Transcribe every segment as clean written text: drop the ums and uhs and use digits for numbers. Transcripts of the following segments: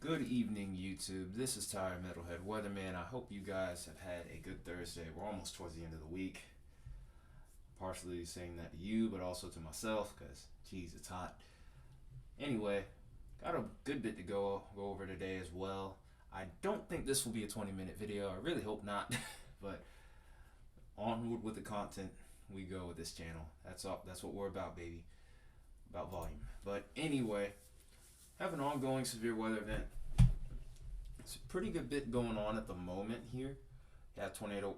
Good evening, YouTube. This is Tired Metalhead Weatherman. I hope you guys have had a good Thursday. We're almost towards the end of the week. Partially saying that to you, but also to myself, because, geez, it's hot. Anyway, got a good bit to go over today as well. I don't think this will be a 20-minute video. I really hope not, but onward with the content we go with this channel. That's all. That's what we're about, baby. About volume. But anyway, have an ongoing severe weather event. It's a pretty good bit going on at the moment here. We have not tornado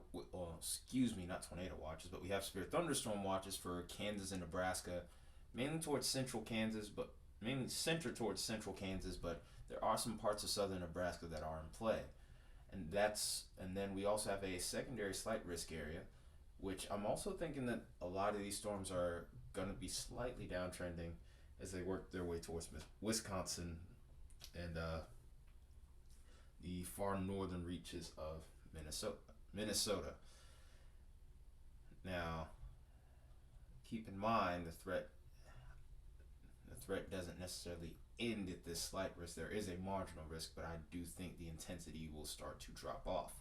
watches, but we have severe thunderstorm watches for Kansas and Nebraska, mainly towards central Kansas, but mainly centered towards central Kansas, but there are some parts of southern Nebraska that are in play. And then we also have a secondary slight risk area, which I'm also thinking that a lot of these storms are going to be slightly downtrending as they work their way towards Wisconsin and the far northern reaches of Minnesota. Now, keep in mind the threat doesn't necessarily end at this slight risk. There is a marginal risk, but I do think the intensity will start to drop off.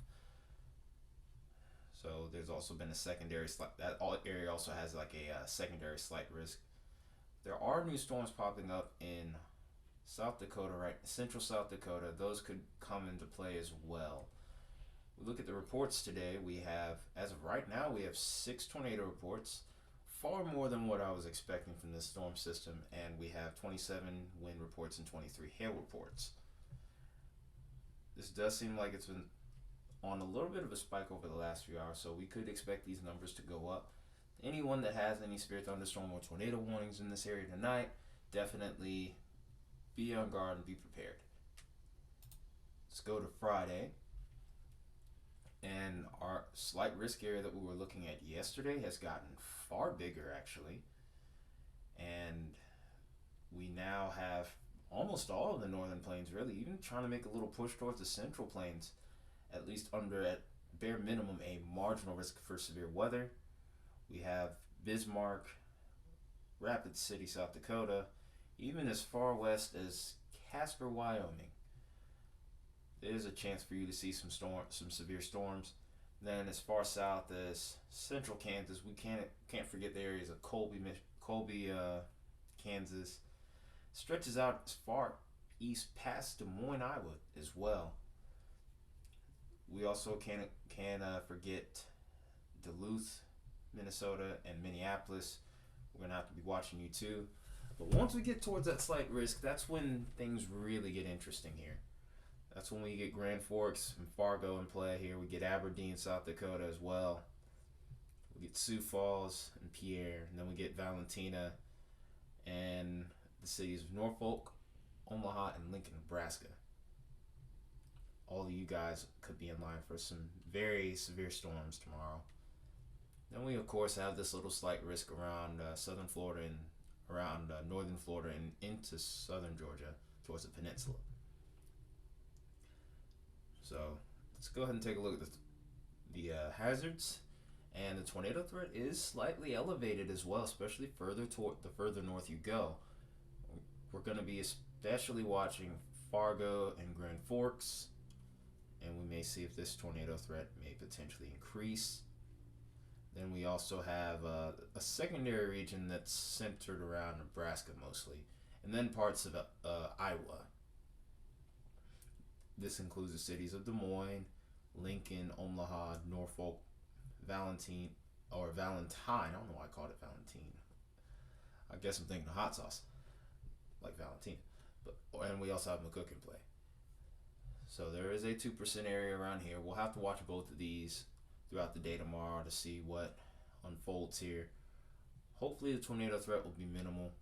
So there's also been a secondary that area also has like a secondary slight risk. There are new storms popping up in South Dakota, right? Central South Dakota. Those could come into play as well. We look at the reports today. We have, as of right now, we have 6 tornado reports, far more than what I was expecting from this storm system, and we have 27 wind reports and 23 hail reports. This does seem like it's been on a little bit of a spike over the last few hours, so we could expect these numbers to go up. Anyone that has any severe thunderstorm or tornado warnings in this area tonight, definitely be on guard and be prepared. Let's go to Friday. And our slight risk area that we were looking at yesterday has gotten far bigger, actually. And we now have almost all of the northern plains, really, even trying to make a little push towards the central plains, at least under, at bare minimum, a marginal risk for severe weather. We have Bismarck, Rapid City, South Dakota, even as far west as Casper, Wyoming. There's a chance for you to see some severe storms. Then as far south as central Kansas, we can't forget the areas of Colby, Kansas. Stretches out as far east past Des Moines, Iowa as well. We also can't forget Duluth, Minnesota, and Minneapolis. We're going to have to be watching you too. But once we get towards that slight risk, that's when things really get interesting here. That's when we get Grand Forks and Fargo in play here. We get Aberdeen, South Dakota as well. We get Sioux Falls and Pierre. And then we get Valentina and the cities of Norfolk, Omaha, and Lincoln, Nebraska. All of you guys could be in line for some very severe storms tomorrow. Then we, of course, have this little slight risk around southern Florida and around northern Florida and into southern Georgia towards the peninsula. So let's go ahead and take a look at the hazards. And the tornado threat is slightly elevated as well, especially the further north you go. We're going to be especially watching Fargo and Grand Forks, and we may see if this tornado threat may potentially increase. Then we also have a secondary region that's centered around Nebraska mostly, and then parts of Iowa. This includes the cities of Des Moines, Lincoln, Omaha, Norfolk, Valentine. I don't know why I called it Valentine. I guess I'm thinking of hot sauce, like Valentine. And we also have McCook in play. So there is a 2% area around here. We'll have to watch both of these throughout the day tomorrow to see what unfolds here. Hopefully the tornado threat will be minimal.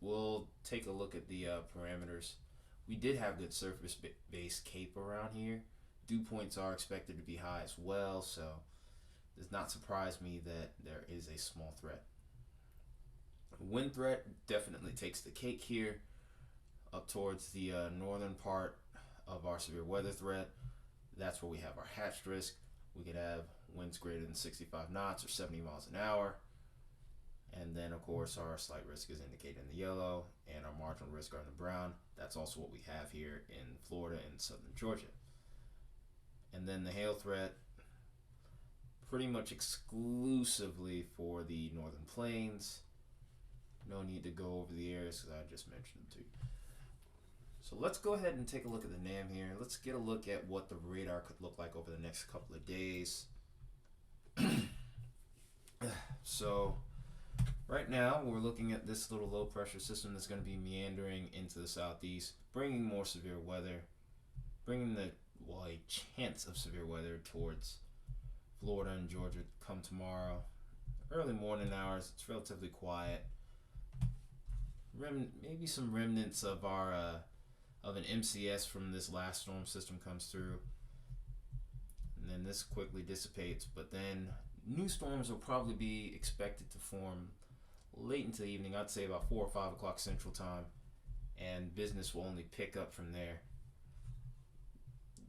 We'll take a look at the parameters. We did have good surface-based CAPE around here. Dew points are expected to be high as well, so it does not surprise me that there is a small threat. Wind threat definitely takes the cake here up towards the northern part of our severe weather threat. That's where we have our hatched risk. We could have winds greater than 65 knots or 70 miles an hour. And then, of course, our slight risk is indicated in the yellow, and our marginal risk are in the brown. That's also what we have here in Florida and southern Georgia. And then the hail threat, pretty much exclusively for the northern plains. No need to go over the areas because I just mentioned them to you. So let's go ahead and take a look at the NAM here. Let's get a look at what the radar could look like over the next couple of days. So right now we're looking at this little low pressure system that's going to be meandering into the southeast, bringing more severe weather, bringing a chance of severe weather towards Florida and Georgia come tomorrow. Early morning hours, it's relatively quiet. Maybe some remnants of our of an MCS from this last storm system comes through, and then this quickly dissipates. But then new storms will probably be expected to form late into the evening. I'd say about 4 or 5 o'clock Central Time, and business will only pick up from there.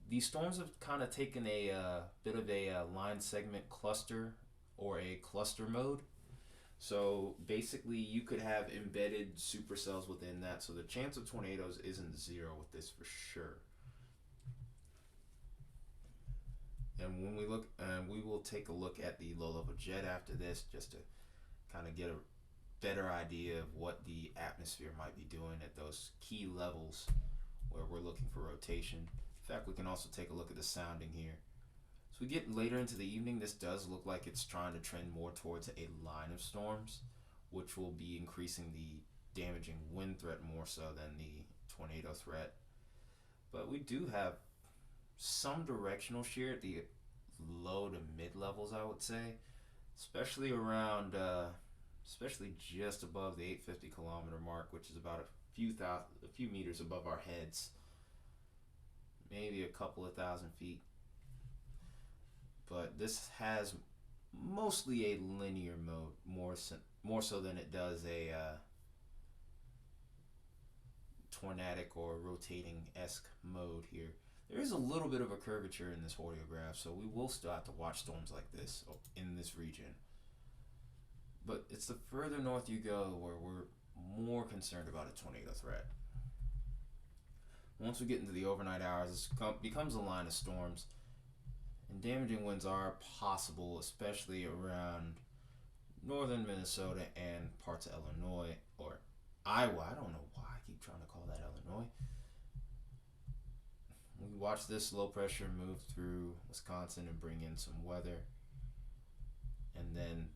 These storms have kind of taken a bit of a line segment cluster or a cluster mode. So basically you could have embedded supercells within that. So the chance of tornadoes isn't zero with this for sure. And when we look, we will take a look at the low level jet after this just to kind of get a better idea of what the atmosphere might be doing at those key levels where we're looking for rotation. In fact, we can also take a look at the sounding here. As we get later into the evening, this does look like it's trying to trend more towards a line of storms, which will be increasing the damaging wind threat more so than the tornado threat. But we do have some directional shear at the low to mid levels, I would say, especially around, especially just above the 850 kilometer mark, which is about a few meters above our heads, maybe a couple of thousand feet. But this has mostly a linear mode, more so than it does a tornadic or rotating-esque mode here. There is a little bit of a curvature in this audiograph, so we will still have to watch storms like this in this region. But it's the further north you go where we're more concerned about a tornado threat. Once we get into the overnight hours, it becomes a line of storms, and damaging winds are possible, especially around northern Minnesota and parts of Illinois, or Iowa. I don't know why I keep trying to call that Illinois. We watch this low pressure move through Wisconsin and bring in some weather, and then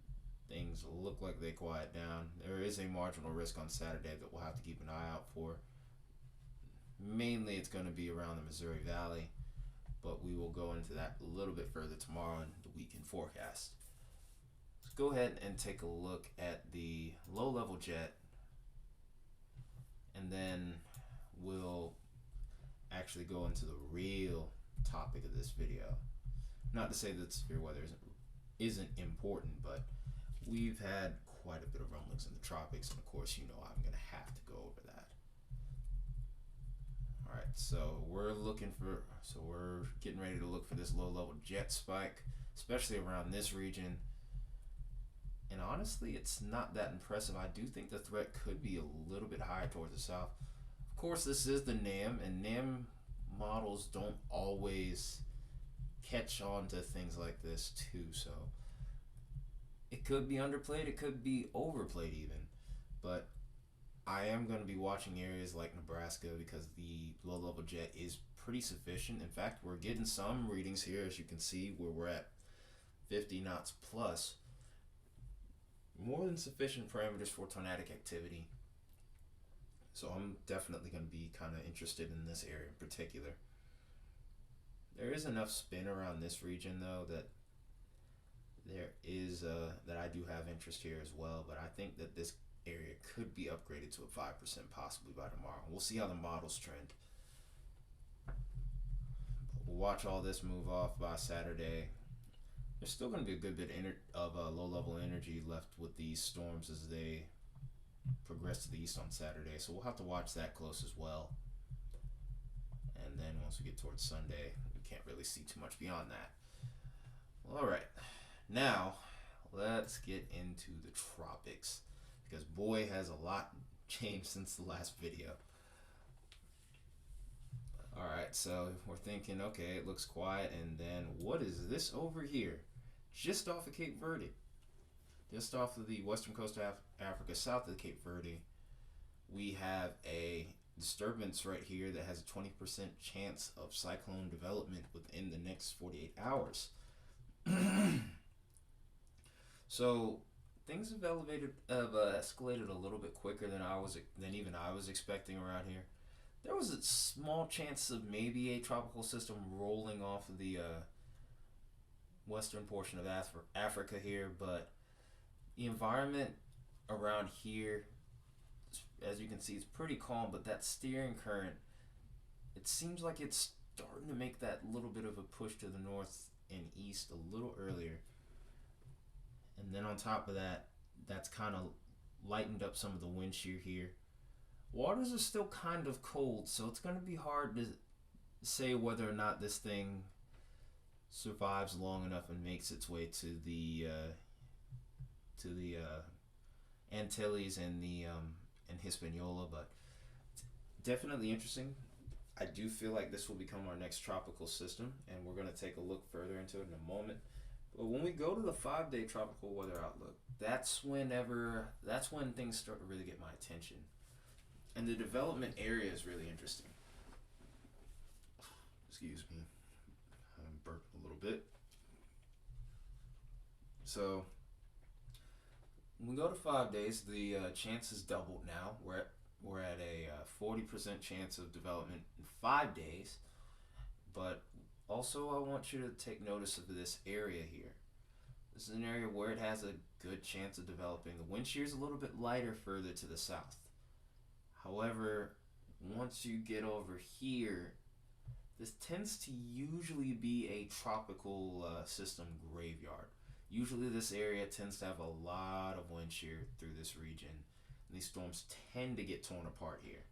things look like they quiet down. There is a marginal risk on Saturday that we'll have to keep an eye out for. Mainly it's going to be around the Missouri Valley, but we will go into that a little bit further tomorrow in the weekend forecast. Let's go ahead and take a look at the low level jet, and then we'll actually go into the real topic of this video. Not to say that severe weather isn't important, but we've had quite a bit of rumblings in the tropics, and of course you know I'm going to have to go over that. Alright, so we're getting ready to look for this low level jet spike, especially around this region. And honestly, it's not that impressive. I do think the threat could be a little bit higher towards the south. Of course, this is the NAM, and NAM models don't always catch on to things like this too, so it could be underplayed, it could be overplayed even. But I am going to be watching areas like Nebraska because the low level jet is pretty sufficient. In fact, we're getting some readings here, as you can see, where we're at 50 knots plus. More than sufficient parameters for tornadic activity. So I'm definitely going to be kind of interested in this area in particular. There is enough spin around this region though that there is that I do have interest here as well, but I think that this area could be upgraded to a 5% possibly by tomorrow. We'll see how the models trend. But we'll watch all this move off by Saturday. There's still going to be a good bit of low-level energy left with these storms as they progress to the east on Saturday, so we'll have to watch that close as well. And then once we get towards Sunday, we can't really see too much beyond that. Well, all right, now let's get into the tropics, because boy has a lot changed since the last video. Alright, so we're thinking, okay, it looks quiet, and then what is this over here? Just off of Cape Verde. Just off of the western coast of Africa, south of Cape Verde, we have a disturbance right here that has a 20% chance of cyclone development within the next 48 hours. So things have escalated a little bit quicker than even I was expecting around here. There was a small chance of maybe a tropical system rolling off of the western portion of Africa here, but the environment around here, as you can see, it's pretty calm, but that steering current, it seems like it's starting to make that little bit of a push to the north and east a little earlier. And then on top of that, that's kind of lightened up some of the wind shear here. Waters are still kind of cold, so it's going to be hard to say whether or not this thing survives long enough and makes its way to the Antilles and the and Hispaniola, but definitely interesting. I do feel like this will become our next tropical system, and we're going to take a look further into it in a moment. But when we go to the 5-day tropical weather outlook, that's when things start to really get my attention. And the development area is really interesting. Excuse me. I'm burping a little bit. So, when we go to 5 days, the chance is doubled now. We're at a 40% chance of development in 5 days. But also, I want you to take notice of this area here. This is an area where it has a good chance of developing. The wind shear is a little bit lighter further to the south. However, once you get over here, this tends to usually be a tropical system graveyard. Usually this area tends to have a lot of wind shear through this region. And these storms tend to get torn apart here.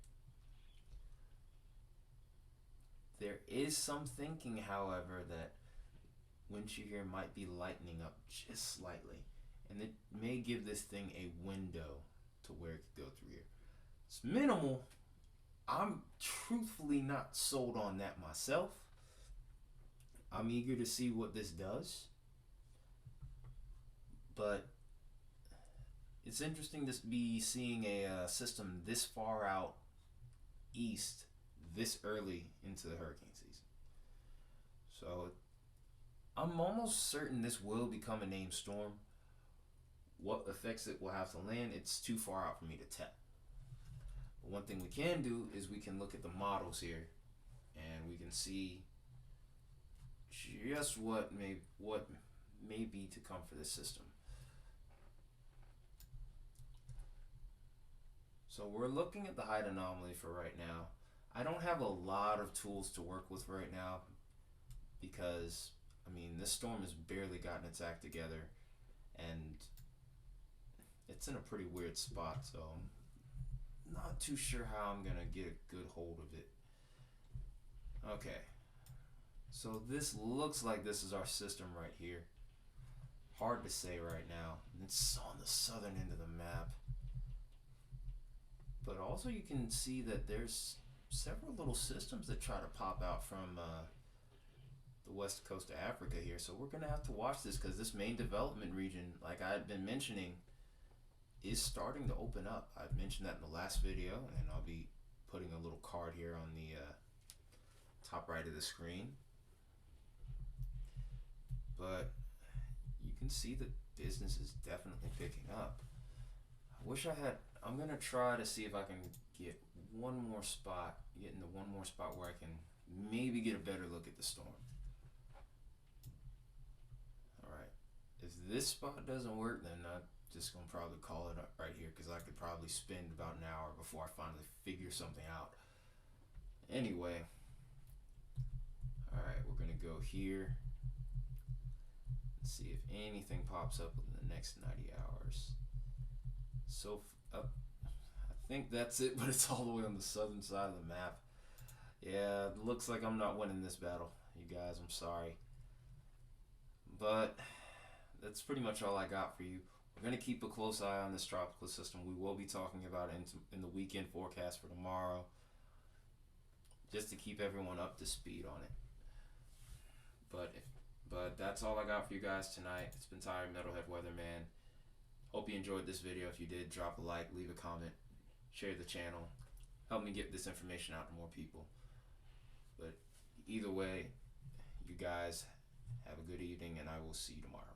There is some thinking, however, that wind shear here might be lightening up just slightly. And it may give this thing a window to where it could go through here. It's minimal. I'm truthfully not sold on that myself. I'm eager to see what this does. But it's interesting to be seeing a system this far out east this early into the hurricane season. So I'm almost certain this will become a named storm. What affects it will have to land. It's too far out for me to tell. But one thing we can do is we can look at the models here, and we can see just what may be to come for this system. So we're looking at the height anomaly for right now. I don't have a lot of tools to work with right now because, I mean, this storm has barely gotten its act together and it's in a pretty weird spot, so I'm not too sure how I'm gonna get a good hold of it. Okay, so this looks like this is our system right here. Hard to say right now. It's on the southern end of the map. But also you can see that there's several little systems that try to pop out from the west coast of Africa here. So we're going to have to watch this because this main development region, like I had been mentioning, is starting to open up. I've mentioned that in the last video, and I'll be putting a little card here on the top right of the screen. But you can see that business is definitely picking up. I wish I had, I'm going to try to see if I can get into one more spot where I can maybe get a better look at the storm. Alright, if this spot doesn't work, then I'm just going to probably call it up right here because I could probably spend about an hour before I finally figure something out. Anyway, alright, we're going to go here and see if anything pops up within the next 90 hours. So, I think that's it, but it's all the way on the southern side of the map. Yeah, it looks like I'm not winning this battle, you guys. I'm sorry. But that's pretty much all I got for you. We're gonna keep a close eye on this tropical system. We will be talking about it in the weekend forecast for tomorrow, just to keep everyone up to speed on it. But that's all I got for you guys tonight. It's been Tired Metalhead Weatherman. Hope you enjoyed this video. If you did, drop a like, leave a comment, share the channel. Help me get this information out to more people. But either way, you guys have a good evening, and I will see you tomorrow.